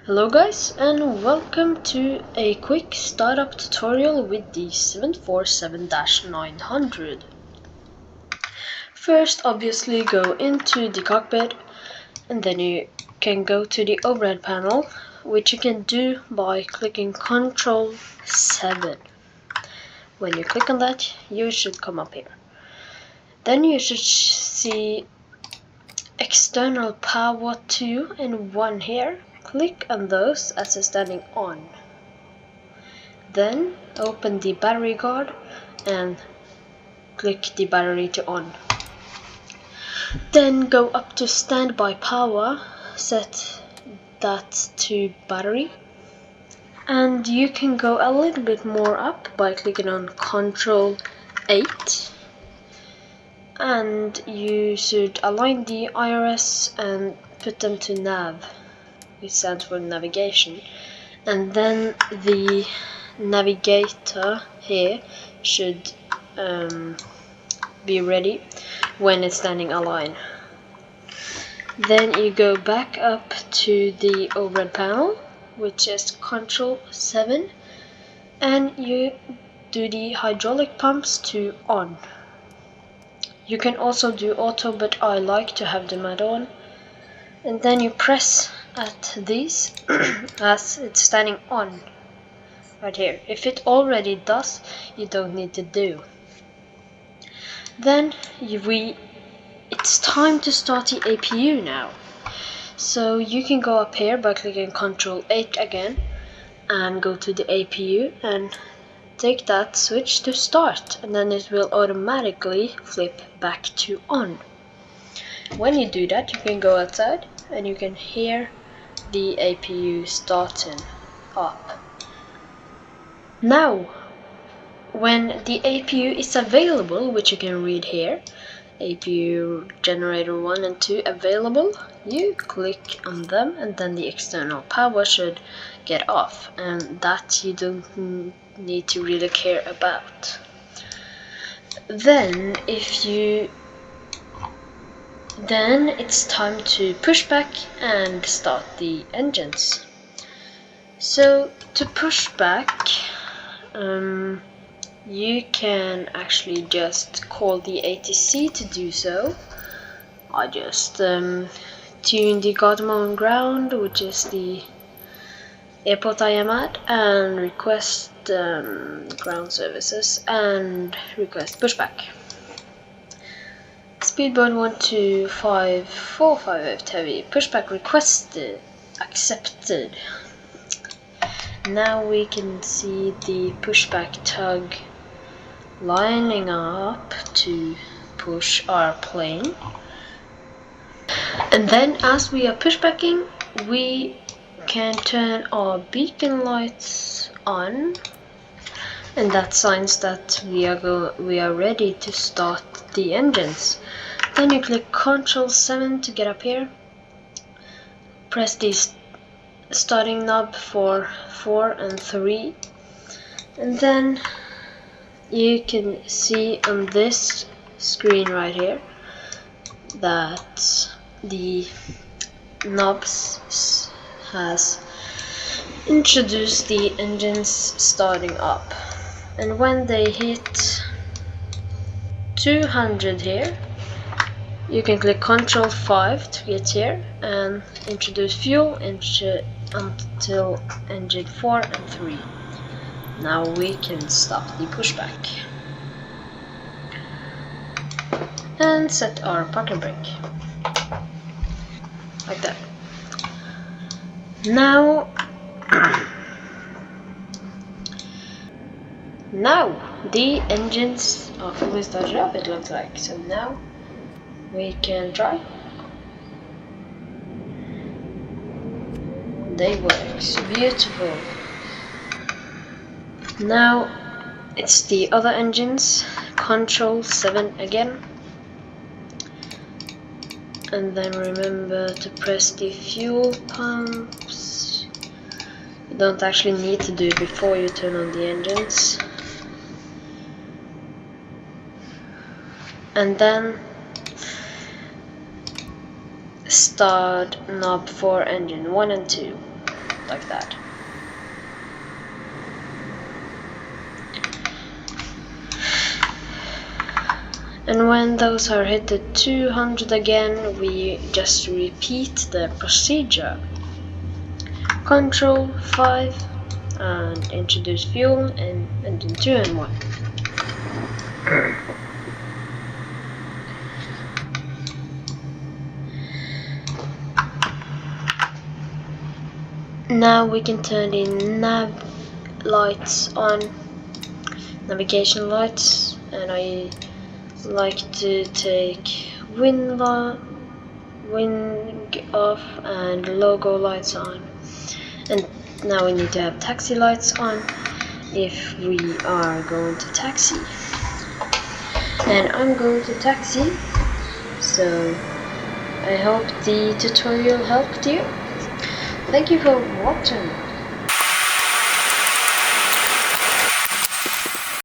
Hello guys, and welcome to a quick startup tutorial with the 747-900. First, obviously go into the cockpit, and then you can go to the overhead panel, which you can do by clicking Ctrl 7. When you click on that, you should come up here. Then you should see external power 2 and 1 here. Click on those as they're standing on. Then open the battery guard and click the battery to on. Then go up to standby power, set that to battery, and you can go a little bit more up by clicking on Ctrl 8, and you should align the IRS and put them to nav, which stands for navigation, and then the navigator here should be ready when it's standing aligned. Then you go back up to the overhead panel, which is Ctrl 7, and you do the hydraulic pumps to on. You can also do auto, but I like to have them at on. And then you press at these as it's standing on right here. If it already does, you don't need to do. Then it's time to start the APU now. So you can go up here by clicking Ctrl 8 again and go to the APU and take that switch to start, and then it will automatically flip back to on. When you do that, you can go outside and you can hear the APU starting up. Now, when the APU is available, which you can read here, APU generator 1 and 2 available, you click on them and then the external power should get off, and that you don't need to really care about. Then it's time to push back and start the engines. So to push back, you can actually just call the ATC to do so. I just tune the Godmode ground, which is the airport I am at, and request ground services and request pushback. Speedbird 12545 heavy, pushback requested, accepted. Now we can see the pushback tug lining up to push our plane. And then as we are pushbacking, we can turn our beacon lights on, and that signs that we are ready to start the engines. Then you click Ctrl 7 to get up here, press the starting knob for 4 and 3, and then you can see on this screen right here that the knobs has introduced the engines starting up, and when they hit 200 here, you can click Ctrl 5 to get here and introduce fuel until engine 4 and 3. Now we can stop the pushback and set our parking brake like that. Now the engines are fully started up, it looks like. So now we can try. They work beautiful. Now it's the other engines. Ctrl 7 again, and then remember to press the fuel pumps. You don't actually need to do it before you turn on the engines. And then start knob for engine 1 and 2. like that. And when those are hit at 200 again, we just repeat the procedure. Control 5 and introduce fuel and engine 2 and 1. Now we can turn the nav lights on, navigation lights, and I like to take wing off and logo lights on. And now we need to have taxi lights on if we are going to taxi. And I'm going to taxi, so I hope the tutorial helped you. Thank you for watching.